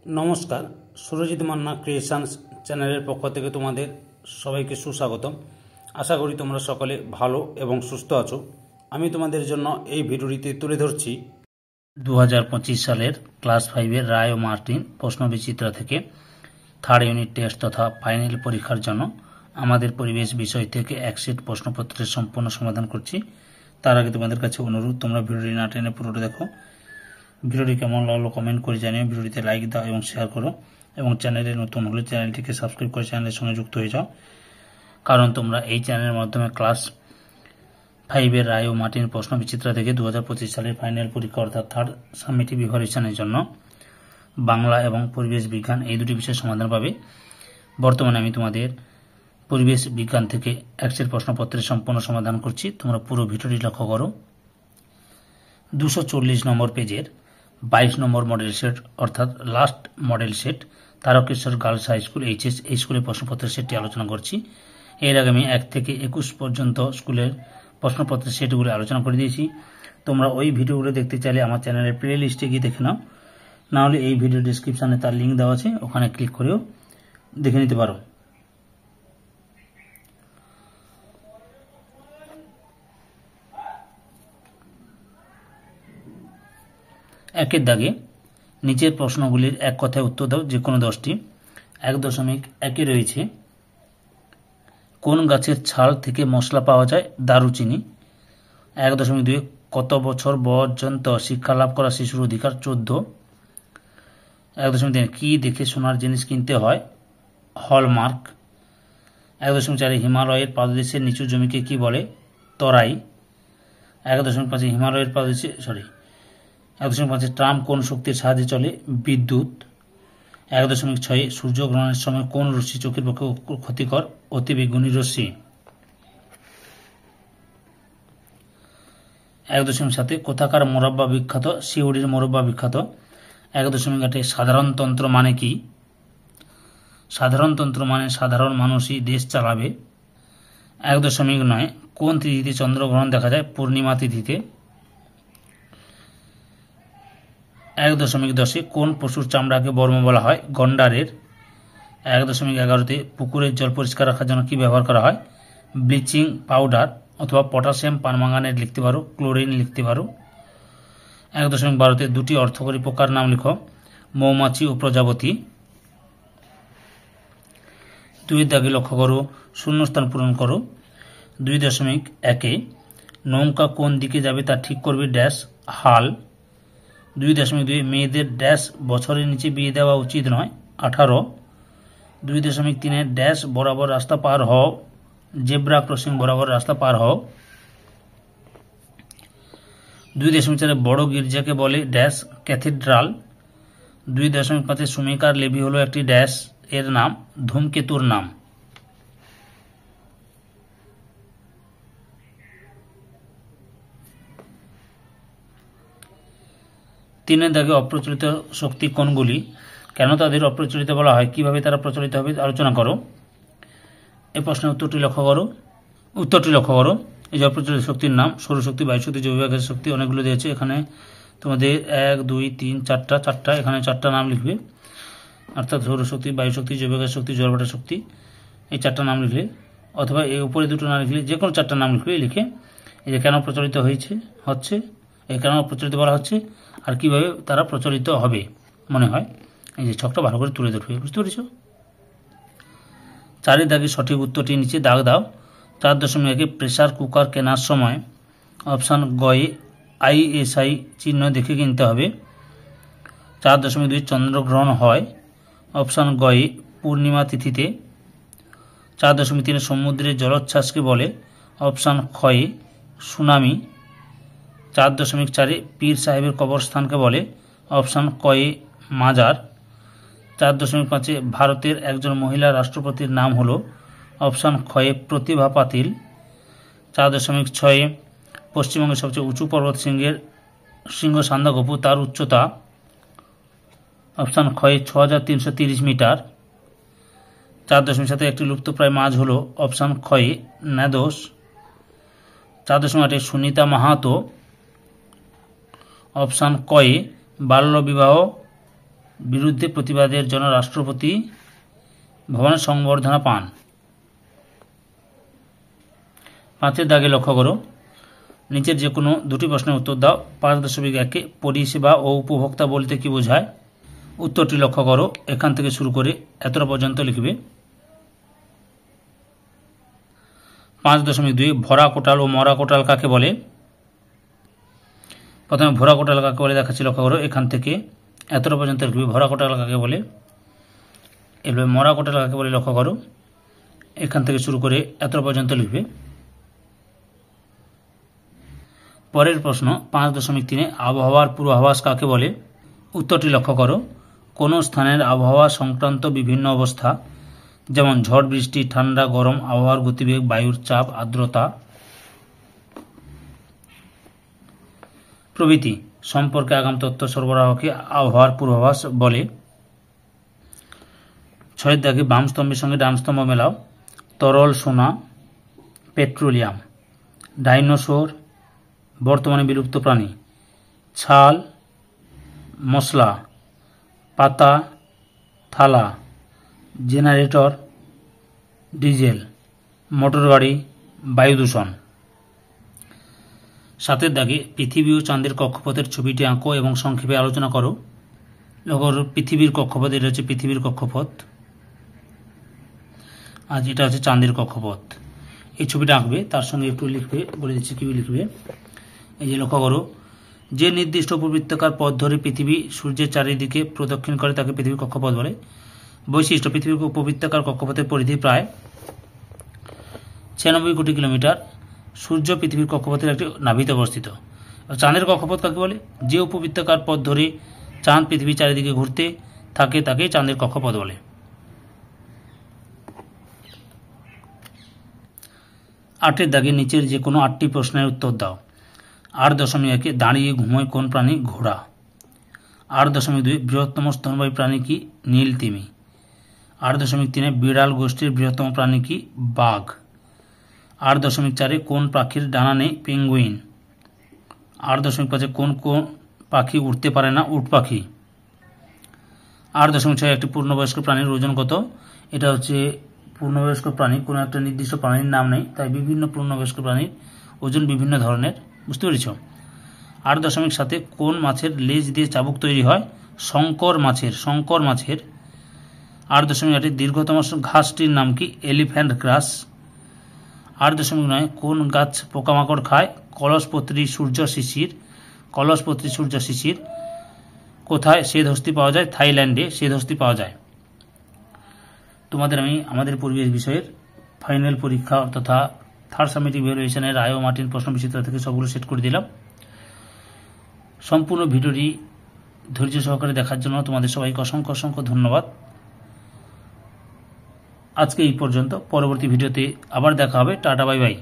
নমস্কার, সুরজিৎ মান্না ক্রিয়েশনস চ্যানেলের পক্ষ থেকে তোমাদের সবাইকে সুস্বাগতম। আশা করি তোমরা সকলে ভালো এবং সুস্থ আছো। আমি তোমাদের জন্য এই ভিডিওটিতে তুলে ধরছি 2025 সালের ক্লাস 5-এর রায় ও মার্টিন প্রশ্নবিচিত্রা থেকে থার্ড ইউনিট টেস্ট তথা ফাইনাল পরীক্ষার জন্য আমাদের পরিবেশ বিষয় থেকে এক সেট প্রশ্নপত্রের সম্পূর্ণ সমাধান করছি। তার আগে তোমাদের কাছে অনুরোধ, তোমরা ভিডিওটি না টেনে পুরোটা দেখো। ভিডিওটি কেমন লাগলো কমেন্ট করে জানিও, ভিডিওটিতে লাইক দাও এবং শেয়ার করো, এবং চ্যানেলে নতুন হলে চ্যানেলটিকে সাবস্ক্রাইব করে চ্যানেলের সঙ্গে যুক্ত হয়ে যাও, কারণ তোমরা এই চ্যানেলের মাধ্যমে ক্লাস 5-এর রায় ও মার্টিন প্রশ্নবিচিত্রা থেকে 2025 সালের ফাইনাল পরীক্ষা অর্থাৎ থার্ড সামেটিভ ইভালুয়েশনের জন্য বাংলা এবং পরিবেশ বিজ্ঞান এই দুটি বিষয়ের সমাধান পাবে। বর্তমানে আমি তোমাদের পরিবেশ বিজ্ঞান থেকে এক সেট প্রশ্নপত্রের সম্পূর্ণ সমাধান করছি। তোমরা পুরো ভিডিওটি লক্ষ্য করো। 240 নম্বর পেজের 22 নম্বর মডেল সেট অর্থাৎ last model set Tarakeswar girls high school HS এই স্কুলের প্রশ্নপত্রের সেটটি আলোচনা করছি। এর আগে আমি 1 থেকে 21 পর্যন্ত স্কুলের প্রশ্নপত্রের সেটগুলি আলোচনা করে দিয়েছি। তোমরা ওই ভিডিওগুলো দেখতে চাইলে আমার চ্যানেলের প্লে লিস্টে গিয়ে দেখে নাও, নাহলে এই ভিডিও ডিসক্রিপশানে তার লিঙ্ক দেওয়া আছে, ওখানে ক্লিক করেও দেখে নিতে পারো। একের দাগে নিচের প্রশ্নগুলির এক কথায় উত্তর দাও, যে কোনো 10টি। 1.1 রয়েছে কোন গাছের ছাল থেকে মশলা পাওয়া যায়? দারুচিনি। 1.2 কত বছর পর্যন্ত শিক্ষা লাভ করা শিশুর অধিকার? 14। 1.3 কি দেখে সোনার জিনিস কিনতে হয়? হলমার্ক। 1.4 হিমালয়ের পাদদেশের নিচু জমিকে কি বলে? তরাই। 1.5 হিমালয়ের পাদদেশে 1.5 ট্রাম কোন শক্তির সাহায্যে চলে? বিদ্যুৎ। 1.6 সূর্যগ্রহণের সময় কোন রশ্মি চোখের পক্ষে ক্ষতিকর? অতিবেগুনি রশ্মি। 1.7 কোথাকার মোরব্বা বিখ্যাত? সিউড়ির মোরব্বা বিখ্যাত। 1.8 সাধারণতন্ত্র মানে কি? সাধারণতন্ত্র মানে সাধারণ মানুষই দেশ চালাবে। 1.9 কোন তিথিতে চন্দ্রগ্রহণ দেখা যায়? পূর্ণিমা তিথিতে। 1.10 কোন পশুর চামড়াকে বর্ম বলা হয়? গন্ডারের। 1.11 পুকুরের জল পরিষ্কার রাখার জন্য কি ব্যবহার করা হয়? ব্লিচিং পাউডার অথবা পটাশিয়াম পারম্যাঙ্গানেট লিখতে পারো, ক্লোরিন লিখতে পারো। 1.12 দুটি অর্থকরী পোকার নাম লিখো। মৌমাছি ও প্রজাপতি। 2 দাগে লক্ষ্য করো, শূন্যস্থান পূরণ করো। 2.1 নৌকা কোন দিকে যাবে তা ঠিক করবে ড্যাশ হাল। 2.2 মেয়েদের ড্যাশ বছরের নিচে বিয়ে দেওয়া উচিত নয়? 18। 2.3 ড্যাশ বরাবর রাস্তা পার হও, জেব্রা ক্রসিং বরাবর রাস্তা পার হও। 2.4 বড় গির্জাকে বলে ড্যাশ ক্যাথিড্রাল। 2.5 সুমেকার লেভি হলো একটি ড্যাশ এর নাম? ধূমকেতুর নাম। 3 দাগে অপ্রচলিত শক্তি কোনগুলি? কেন তাদের অপ্রচলিত বলা হয়? কিভাবে তারা প্রচলিত হবে আলোচনা করো। এই প্রশ্নের উত্তরটি লক্ষ্য করো। এই যে অপ্রচলিত শক্তির নাম: সৌরশক্তি, বায়ুশক্তি, জৈব শক্তি, অনেকগুলো দিয়েছে। এখানে তোমাদের 1, 2, 3, 4টা এখানে 4টা নাম লিখবে, অর্থাৎ সৌরশক্তি, বায়ুশক্তি, জৈব শক্তি, জলবাটা শক্তি, এই 4টা নাম লিখলে, অথবা এই উপরে 2টো না লিখলে যে কোনো 4টা নাম লিখবে। লিখে এই যে কেন প্রচলিত হচ্ছে, এই কেন প্রচলিত বলা হচ্ছে, আর কিভাবে তারা প্রচলিত হবে মনে হয়, এই যে ছকটা ভালো করে তুলে ধরবে। বুঝতে পেরেছ? 4 দাগে সঠিক উত্তরটি নিচে দাগ দাও। 4.1 প্রেসার কুকার কেনার সময় অপশান গয়ে ISI চিহ্ন দেখে কিনতে হবে। 4.2 চন্দ্রগ্রহণ হয় অপশান গয়ে পূর্ণিমা তিথিতে। 4.3 সমুদ্রের জলোচ্ছ্বাসকে বলে অপশান খয়ে সুনামি। 4.4 পীর সাহেবের কবরস্থানকে বলে অপশান কয়ে মাজার। 4.5 ভারতের একজন মহিলা রাষ্ট্রপতির নাম হলো অপশান খয়ে প্রতিভা পাতিল। 4.6 পশ্চিমবঙ্গের সবচেয়ে উঁচু পর্বত সিংহ সান্দাকফু, তার উচ্চতা অপশান খয়ে 6330 মিটার। 4.7 একটি লুপ্তপ্রায় মাছ হলো অপশান খয়ে ন্যাদোস। 4.8 সুনিতা মাহাতো অপশান কয়ে বাল্যবিবাহ বিরুদ্ধে প্রতিবাদের জন্য রাষ্ট্রপতি ভবনের সংবর্ধনা পান। 5 দাগে লক্ষ্য করো, নিচের যে কোনো দুটি প্রশ্নের উত্তর দাও। 5.1 পরিষেবা ও উপভোক্তা বলতে কি বোঝায়? উত্তরটি লক্ষ্য করো, এখান থেকে শুরু করে এতটা পর্যন্ত লিখবে। 5.2 ভরা কোটাল ও মরা কোটাল কাকে বলে? প্রথমে ভরা কোটাল কাকে বলে দেখাচ্ছি, লক্ষ্য করো, এখান থেকে এতটা পর্যন্ত লিখবে ভরা কোটাল কাকে বলে। এভাবে মরা কোটাল কাকে বলে লক্ষ্য করো, এখান থেকে শুরু করে এতটা পর্যন্ত লিখবে। পরের প্রশ্ন 5.3 আবহাওয়ার পূর্বাভাস কাকে বলে? উত্তরটি লক্ষ্য করো, কোনো স্থানের আবহাওয়া সংক্রান্ত বিভিন্ন অবস্থা যেমন ঝড় বৃষ্টি, ঠান্ডা গরম, আবহাওয়ার গতিবেগ, বায়ুর চাপ, আর্দ্রতা প্রভৃতি সম্পর্কে আগাম তথ্য সরবরাহকে আবহাওয়ার পূর্বাভাস বলে। 6 দাগে বাম স্তম্ভের সঙ্গে ডান স্তম্ভ মেলাও। তরল সোনা, পেট্রোলিয়াম, ডাইনোসর, বর্তমানে বিলুপ্ত প্রাণী, ছাল, মশলা, পাতা, থালা, জেনারেটর, ডিজেল, মোটর গাড়ি, বায়ু দূষণ। 7 দাগে পৃথিবী ও চাঁদের কক্ষপথের ছবিটি আঁকো এবং সংক্ষেপে আলোচনা করো। পৃথিবীর কক্ষপথ, এটা হচ্ছে পৃথিবীর কক্ষপথ, আর এটা হচ্ছে চাঁদের কক্ষপথ। এই ছবিটা আঁকবে, তার সঙ্গে একটু লিখবে, বলে দিচ্ছি কী লিখবে। এই যে লক্ষ্য করো, যে নির্দিষ্ট উপবৃত্তাকার পথ ধরে পৃথিবী সূর্যের চারিদিকে প্রদক্ষিণ করে তাকে পৃথিবীর কক্ষপথ বলে। বৈশিষ্ট্য, পৃথিবীর উপবৃত্তাকার কক্ষপথের পরিধি প্রায় 96 কোটি কিলোমিটার। সূর্য পৃথিবীর কক্ষপথের একটি নাভিতে অবস্থিত। চাঁদের কক্ষপথ কাকে বলে? যে উপবৃত্তাকার পথ ধরে চাঁদ পৃথিবীর চারিদিকে ঘুরতে থাকে তাকে চাঁদের কক্ষপথ বলে। 8 দাগে নিচের যে কোনো 8টি প্রশ্নের উত্তর দাও। 8.1 দাঁড়িয়ে ঘুমোয় কোন প্রাণী? ঘোড়া। 8.2 বৃহত্তম স্তন্যপায়ী প্রাণী কি? নীল তিমি। 8.3 বিড়াল গোষ্ঠীর বৃহত্তম প্রাণী কি? বাঘ। 8.4 কোন পাখির ডানা নেই? পেঙ্গুইন। 8.5 কোন কোন পাখি উঠতে পারে না? উট পাখি। 8.6 একটি পূর্ণবয়স্ক প্রাণীর ওজন কত? এটা হচ্ছে পূর্ণবয়স্ক প্রাণী, কোনো একটা নির্দিষ্ট প্রাণীর নাম নেই, তাই বিভিন্ন পূর্ণবয়স্ক প্রাণীর ওজন বিভিন্ন ধরনের, বুঝতে পেরেছ? 8.7 কোন মাছের লেজ দিয়ে চাবুক তৈরি হয়? শঙ্কর মাছের। 8.8 দীর্ঘতম ঘাসটির নাম কি? এলিফ্যান্ট গ্রাস। 8.9 কোন গাছ পোকামাকড় খায়? কলসপত্রী সূর্য শিশির। কোথায় শ্বেতহস্তি পাওয়া যায়? থাইল্যান্ডে শ্বেতহস্তি পাওয়া যায়। তোমাদের আমি আমাদের পরিবেশ বিষয়ের ফাইনাল পরীক্ষা তথা থার্ড সামেটিভ ইভ্যালুয়েশনের রায় ও মার্টিন প্রশ্ন বিচিত্রা থেকে সবগুলো সেট করে দিলাম। সম্পূর্ণ ভিডিওটি ধৈর্য সহকারে দেখার জন্য তোমাদের সবাইকে অসংখ্য অসংখ্য ধন্যবাদ। আজকে এই পর্যন্ত, পরবর্তী ভিডিওতে আবার দেখা হবে। Tata, bye bye.